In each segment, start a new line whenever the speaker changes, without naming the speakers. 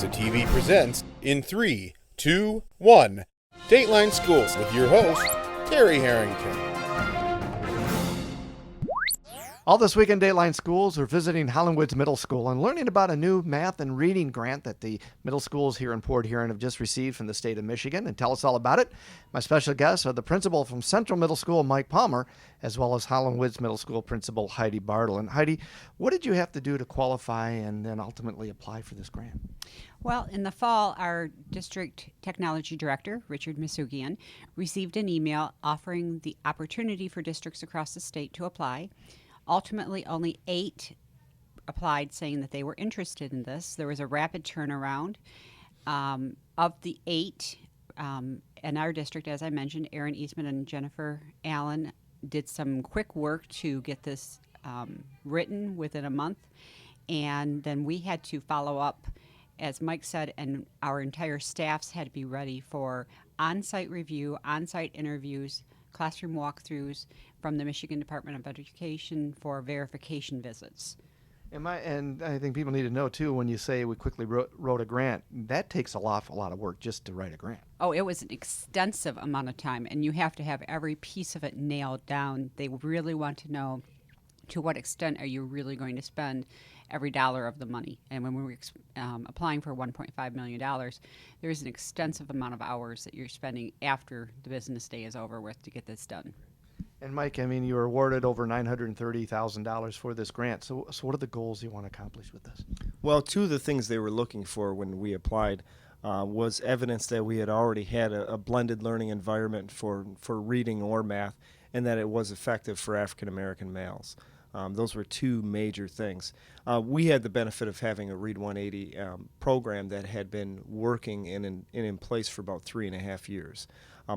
Alexa TV presents in 3, 2, 1. Dateline Schools with your host, Terry Harrington.
All this week in Dateline Schools, we're visiting Howland Woods Middle School and learning about a new math and reading grant that the middle schools here in Port Huron have just received from the state of Michigan. And tell us all about it, my special guests are the principal from Central Middle School, Mike Palmer, as well as Howland Woods Middle School principal, Heidi Bartle. And Heidi, what did you have to do to qualify and then ultimately apply for this grant?
Well, in the fall, our district technology director, Richard Masugian, received an email offering the opportunity for districts across the state to apply. Ultimately, only 8 applied saying that they were interested in this. There was a rapid turnaround. Of the 8 in our district, as I mentioned, Aaron Eastman and Jennifer Allen did some quick work to get this written within a month. And then we had to follow up, as Mike said, and our entire staffs had to be ready for on-site review, on-site interviews, classroom walkthroughs from the Michigan Department of Education for verification visits.
And I think people need to know, too, when you say we quickly wrote a grant, that takes a lot of work just to write a grant.
Oh, it was an extensive amount of time, and you have to have every piece of it nailed down. They really want to know to what extent are you really going to spend every dollar of the money. And when we were applying for $1.5 million, there's an extensive amount of hours that you're spending after the business day is over with to get this done.
And Mike, I mean, you were awarded over $930,000 for this grant. So what are the goals you want to accomplish with this?
Well, two of the things they were looking for when we applied was evidence that we had already had a blended learning environment for reading or math, and that it was effective for African American males. Those were two major things. We had the benefit of having a Read 180 program that had been working and in place for about 3.5 years.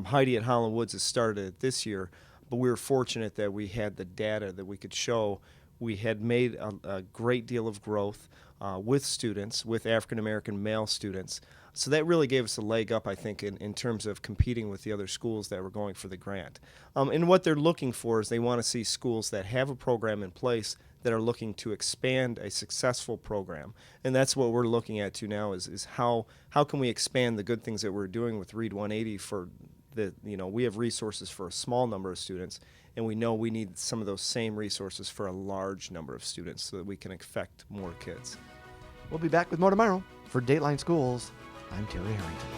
Heidi at Howland Woods has started it this year, but we were fortunate that we had the data that we could show. We had made a great deal of growth with students, with African American male students. So that really gave us a leg up, I think, in terms of competing with the other schools that were going for the grant. And what they're looking for is they want to see schools that have a program in place that are looking to expand a successful program. And that's what we're looking at too now is how can we expand the good things that we're doing with Read 180 for we have resources for a small number of students, and we know we need some of those same resources for a large number of students so that we can affect more kids.
We'll be back with more tomorrow. For Dateline Schools, I'm Terry Harrington.